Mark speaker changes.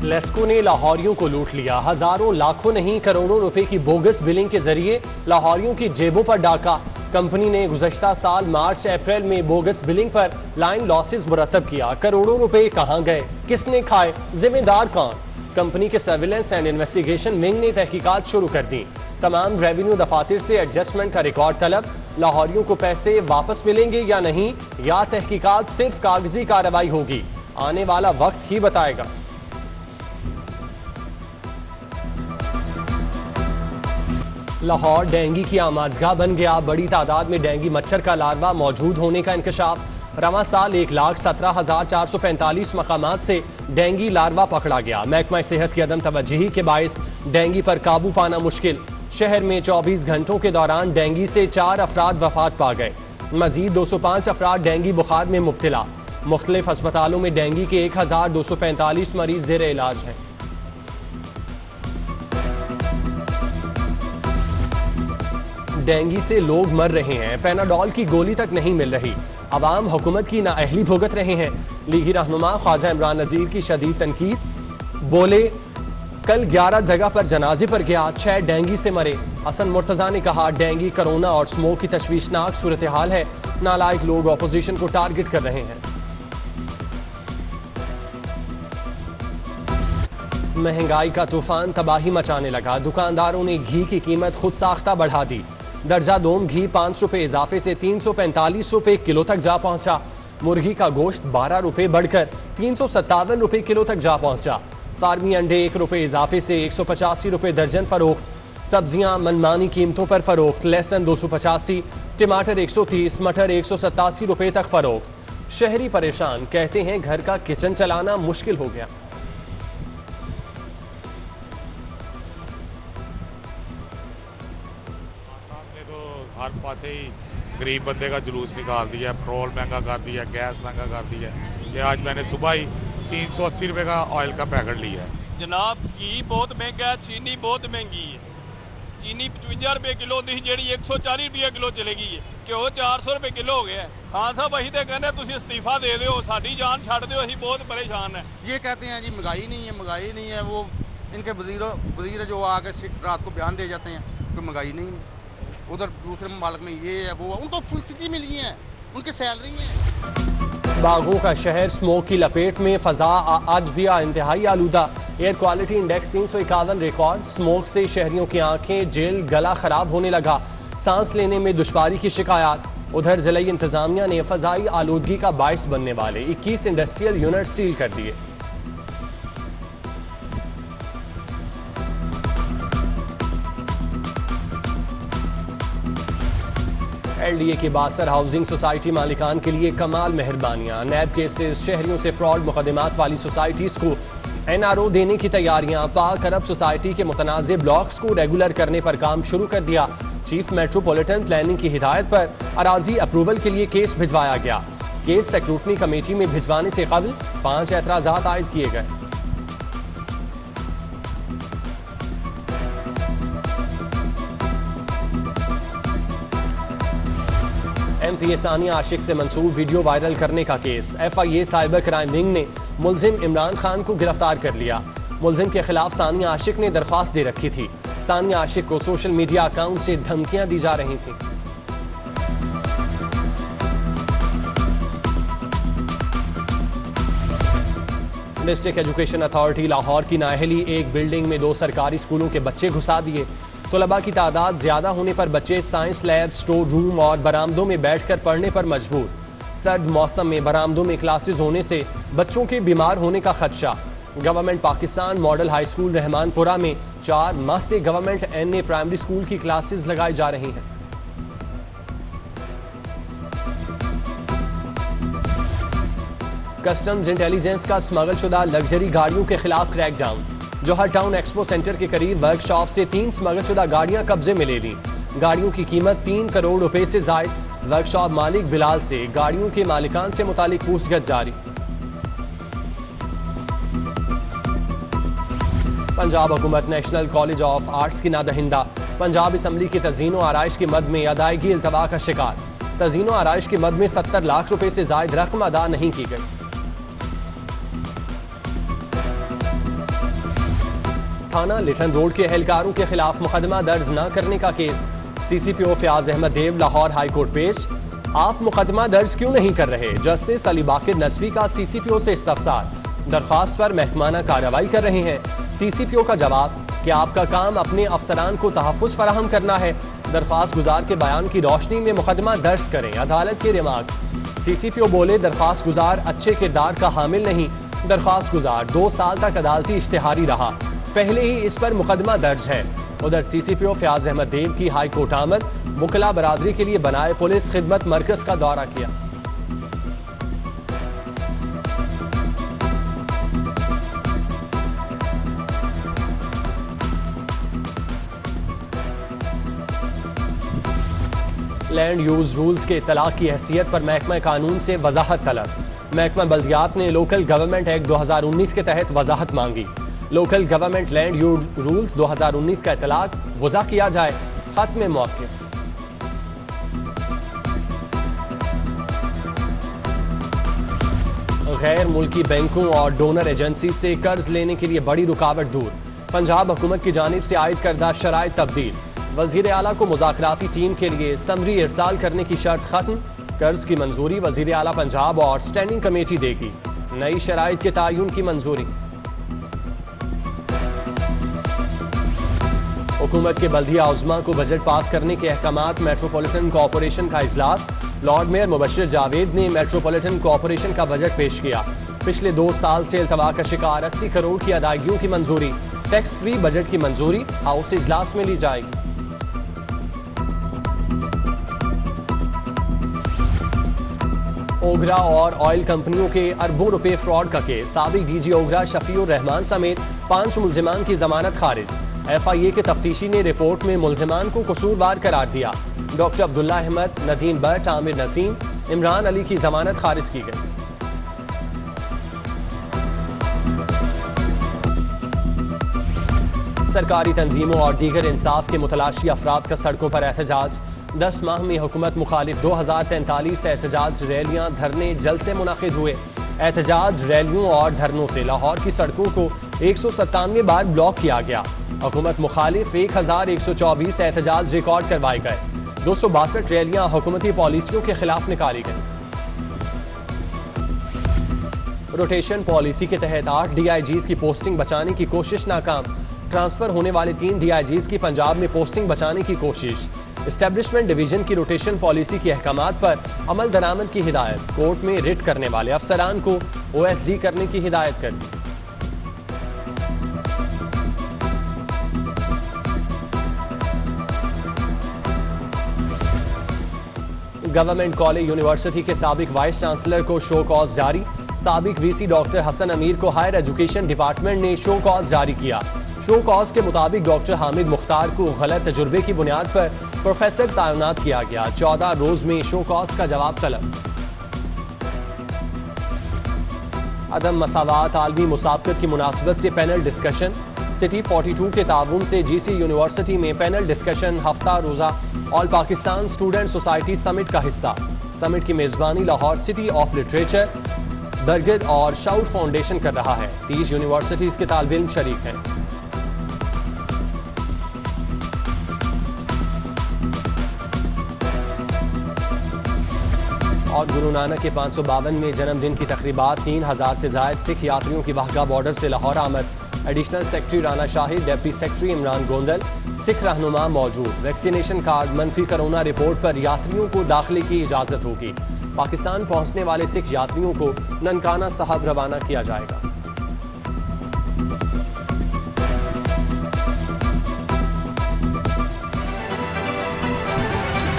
Speaker 1: लेस्को ने लाहौरियों को लूट लिया। हजारों लाखों नहीं करोड़ों रुपए की बोगस बिलिंग के जरिए लाहौरियों की जेबों पर डाका। कंपनी ने गुज़श्ता साल मार्च अप्रैल में बोगस बिलिंग पर लाइन लॉसेस मुरतब किया। करोड़ों रुपए कहां गए, किसने खाए, जिम्मेदार कौन? कंपनी के सर्विलेंस एंड इन्वेस्टिगेशन विंग ने तहकीकात शुरू कर दी। तमाम रेवेन्यू दफातर से एडजस्टमेंट का रिकॉर्ड तलब। लाहौरियों को पैसे वापस मिलेंगे या नहीं, या तहकीकात सिर्फ कागजी कार्रवाई होगी, आने वाला वक्त ही बताएगा। लाहौर डेंगू की आमाजगाह बन गया। बड़ी तादाद में डेंगू मच्छर का लार्वा मौजूद होने का इंकशाफ। रवां साल 1,17,445 मकामात से डेंगू लार्वा पकड़ा गया। महकमा सेहत की अदम तवज्जुही के बायस डेंगू पर काबू पाना मुश्किल। शहर में 24 घंटों के दौरान डेंगू से 4 अफराद वफात पा गए। मजीद 205 अफराद डेंगू बुखार में मुब्तला। मुख्तलिफ अस्पतालों में डेंगू के 1,245 मरीज जेर इलाज हैं। डेंगू से लोग मर रहे हैं, पैनाडोल की गोली तक नहीं मिल रही। अवाम हुकूमत की नाअहली भुगत रहे हैं। लीगी रहनुमा ख्वाजा इमरान नज़ीर की शदीद तनकीद। बोले, कल 11 जगह पर जनाजे पर गया, 6 डेंगू से मरे। हसन मुर्तजा ने कहा, डेंगू, कोरोना और स्मोक की तशवीशनाक सूरत हाल है। नालायक लोग अपोजिशन को टारगेट कर रहे हैं। महंगाई का तूफान तबाही मचाने लगा। दुकानदारों ने घी की कीमत खुद साख्ता बढ़ा दी। दर्जा दोम घी 5 रुपए इजाफे से 345 रुपए किलो तक जा पहुंचा। मुर्गी का गोश्त 12 रुपए बढ़कर 357 रुपए किलो तक जा पहुंचा। फार्मी अंडे 1 रुपए इजाफे से 185 रुपए दर्जन फरोख्त। सब्जियां मनमानी कीमतों पर फरोख्त। लहसुन 285, टमाटर 130, मटर 187 रुपए तक फरोख्त। शहरी परेशान, कहते हैं घर का किचन चलाना मुश्किल हो गया।
Speaker 2: हर पासे ही गरीब बंदे का जुलूस निकाल दिया। पेट्रोल महंगा कर दिया, गैस महंगा कर दिया। ये आज मैंने सुबह ही 380 रुपये का ऑयल का पैकेट लिया है।
Speaker 3: जनाब घी बहुत महंगा है, चीनी बहुत महंगी है। चीनी 55 रुपये किलो थी, जी 140 रुपये किलो चलेगी है। घ्यो 400 रुपये किलो हो गया है। खान साहब अही तो कहने तुम इस्तीफा दे दो, साड़ी जान छड़ दो, अभी बहुत परेशान है।
Speaker 4: ये कहते हैं जी महंगाई नहीं है। वो इनके वजीर जो आके रात को बयान दे जाते हैं कि महंगाई नहीं है। उधर दूसरे ममालिक में ये है वो, उनको फुल सिटी मिली है, उनकी सैलरी है।
Speaker 1: बागों का शहर स्मोक की लपेट में। फजा आज भी इंतहाई आलूदा। Air quality index 351 record. Smoke से शहरियों की आंखें, जेल, गला खराब होने लगा। सांस लेने में दुश्वारी की शिकायत। उधर जिला इंतजामिया ने फजाई आलूदगी का बायस बनने वाले 21 इंडस्ट्रियल यूनिट सील कर दिए। LDA की बासर हाउसिंग सोसाइटी मालिकान के लिए कमाल मेहरबानियां। नैब केसेस, शहरियों से फ्रॉड मुकदमात वाली सोसाइटीज को NRO देने की तैयारियां। पाक अरब सोसाइटी के मुतनाज़े ब्लॉक्स को रेगुलर करने पर काम शुरू कर दिया। चीफ मेट्रोपॉलिटन प्लानिंग की हिदायत पर अराजी अप्रूवल के लिए केस भिजवाया गया। केस सेक्रेटरी कमेटी में भिजवाने से कबल 5 एतराज़ात आयद किए गए। MPA सानिया आशिक से मंसूब वीडियो वायरल करने का case. FIA cyber crime wing ने मुलजिम इमरान खान को गिरफ्तार कर लिया। मुलजिम के खिलाफ सानिया आशिक ने दरख्वास्त दे रखी थी। सानिया आशिक को सोशल मीडिया अकाउंट से धमकियां दी जा रही थी। डिस्ट्रिक्ट एजुकेशन अथॉरिटी लाहौर की नाअहली। एक बिल्डिंग में 2 सरकारी स्कूलों के बच्चे घुसा दिए। तलबा की तादाद ज्यादा होने पर बच्चे साइंस लैब, स्टोर रूम और बरामदों में बैठकर पढ़ने पर मजबूर। सर्द मौसम में बरामदों में क्लासेज होने से बच्चों के बीमार होने का खदशा। Government Pakistan model high school Rehmanpura में 4 माह से गवर्नमेंट NA प्राइमरी स्कूल की क्लासेज लगाई जा रही हैं। कस्टम्स इंटेलिजेंस का स्मगलशुदा लग्जरी गाड़ियों के खिलाफ क्रैकडाउन। जौहर टाउन एक्सपो सेंटर के करीब वर्कशॉप से 3 स्मगलशुदा गाड़ियां कब्जे में ले ली। गाड़ियों की कीमत 3 करोड़ रुपए से जायद। वर्कशॉप मालिक बिलाल से गाड़ियों के मालिकान से मुतालिक पूछगछ जारी। पंजाब हुकूमत नेशनल कॉलेज ऑफ आर्ट्स की नादहिंदा। पंजाब असम्बली की तज़ीनो आराइश की मद में अदायगी इल्तवा का शिकार। तज़ीनो आराइश की मद में 70 लाख रुपए से जायद रकम अदा नहीं की गई। थाना लिटन रोड के एहलकारों के खिलाफ मुकदमा दर्ज न करने का केस। CCPO फयाज अहमद देव लाहौर हाई कोर्ट पेश। आप मुकदमा दर्ज क्यों नहीं कर रहे? जस्टिस अली बाकिर नसवी का CCPO से इस्तफसार। दरख्वास्त पर महकमाना कार्रवाई कर रहे हैं। CCPO का जवाब कि आपका काम अपने अफसरान को तहफ़्फ़ुज़ फराहम करना है। दरख्वास्त गुजार के बयान की रोशनी में मुकदमा दर्ज करें। अदालत के रिमार्क्स। CCPO बोले दरख्वास्त गुजार अच्छे किरदार का हामिल नहीं। दरख्वास्त गुजार 2 साल तक अदालती इश्तिहारी रहा, पहले ही इस पर मुकदमा दर्ज है। उधर CCPO फयाज अहमद देव की हाई कोर्ट आमद। वकला बरादरी के लिए बनाए पुलिस खिदमत मरकज का दौरा किया। लैंड यूज रूल्स के तलाक की हैसियत पर महकमा कानून से वजाहत तलब। महकमा बल्दियात ने लोकल गवर्नमेंट एक्ट 2019 के तहत वजाहत मांगी। Local government land use rules 2019 का इतलाक वज़ा किया जाए। खत में मौक़िफ़। गैर मुल्की बैंकों और डोनर एजेंसी से कर्ज लेने के लिए बड़ी रुकावट दूर। पंजाब हुकूमत की जानिब से आयद करदा शराइत तब्दील। वज़ीर आला को मुज़ाकराती टीम के लिए समरी इरसाल करने की शर्त खत्म। कर्ज की मंजूरी वज़ीर आला पंजाब और स्टैंडिंग कमेटी देगी। नई शराइत के तायुन की मंजूरी। हुकूमत के बल्दिया उज़्मा को बजट पास करने के अहकामात। मेट्रोपॉलिटन कॉरपोरेशन का इजलास। लॉर्ड मेयर मुबश्शिर जावेद ने मेट्रोपॉलिटन कॉरपोरेशन का बजट पेश किया। पिछले 2 साल से अल्तवा का शिकार 80 करोड़ की अदायगियों की मंजूरी। टैक्स फ्री बजट की मंजूरी हाउस इजलास में ली जाएगी। ओगरा और ऑयल कंपनियों के अरबों रुपए फ्रॉड का केस। साबिक DG ओगरा शफीउर रहमान समेत 5 मुल्जिमान की जमानत खारिज। FIA के तफ्तीशी ने रिपोर्ट में मुल्जिमान को कसूरवार करार दिया। डॉक्टर अब्दुल्ला अहमद, नदीम भट्ट, आमिर नसीम, इमरान अली की जमानत खारिज की गई। सरकारी तंजीमों और दीगर इंसाफ के मुतलाशी अफराद का सड़कों पर एहतजाज। 10 माह में हुकूमत मुखालिफ 2043 एहतजाज रैलियां धरने जल्द से मुनाकिद हुए। एहतजाज रैलियों और धरनों से लाहौर की सड़कों को 197 बार ब्लॉक किया गया। हुकूमत मुखालिफ 1124 एहतजाज रिकॉर्ड करवाए गए। 262 रैलियां हुकूमती पॉलिसियों के खिलाफ निकाली गई। रोटेशन पॉलिसी के तहत 8 DIGs की पोस्टिंग बचाने की कोशिश नाकाम। ट्रांसफर होने वाले 3 DIGs की पंजाब में पोस्टिंग बचाने की कोशिश। एस्टेब्लिशमेंट डिवीजन की रोटेशन पॉलिसी के अहकामात पर अमल दरामद की हिदायत। कोर्ट में रिट करने वाले अफसरान को OSD करने की हिदायत कर दी। गवर्नमेंट कॉलेज यूनिवर्सिटी के साबिक वाइस चांसलर को शो कॉज जारी। साबिक VC डॉक्टर हसन अमीर को हायर एजुकेशन डिपार्टमेंट ने शो कॉज जारी किया। शो कॉज के मुताबिक डॉक्टर हामिद मुख्तार को गलत तजुर्बे की बुनियाद पर प्रोफेसर तैनात किया गया। 14 रोज में शो कॉज का जवाब तलब। अदम मसावात आलमी मुसाबकत की मुनासबत से पैनल डिस्कशन। सिटी 42 के ताउन से GC यूनिवर्सिटी में पैनल डिस्कशन हफ्ता रोजा all Pakistan student society summit का हिस्सा। समिट की मेजबानी लाहौर सिटी ऑफ लिटरेचर, बरगद और शाउट फाउंडेशन कर रहा है। 30 यूनिवर्सिटीज के तालिब इल्म शरीक हैं। और गुरु नानक के 552वें जन्मदिन की तकरीबात। 3000 से ज़ायद सिख यात्रियों की वाहगा बॉर्डर से लाहौर आमद। Additional secretary Rana Shahid, deputy secretary Imran Gondal, Sikh रहनुमा मौजूद। वैक्सीनेशन कार्ड, मनफी कोरोना रिपोर्ट पर यात्रियों को दाखिले की इजाज़त होगी। पाकिस्तान पहुँचने वाले सिख यात्रियों को ननकाना साहब रवाना किया जाएगा।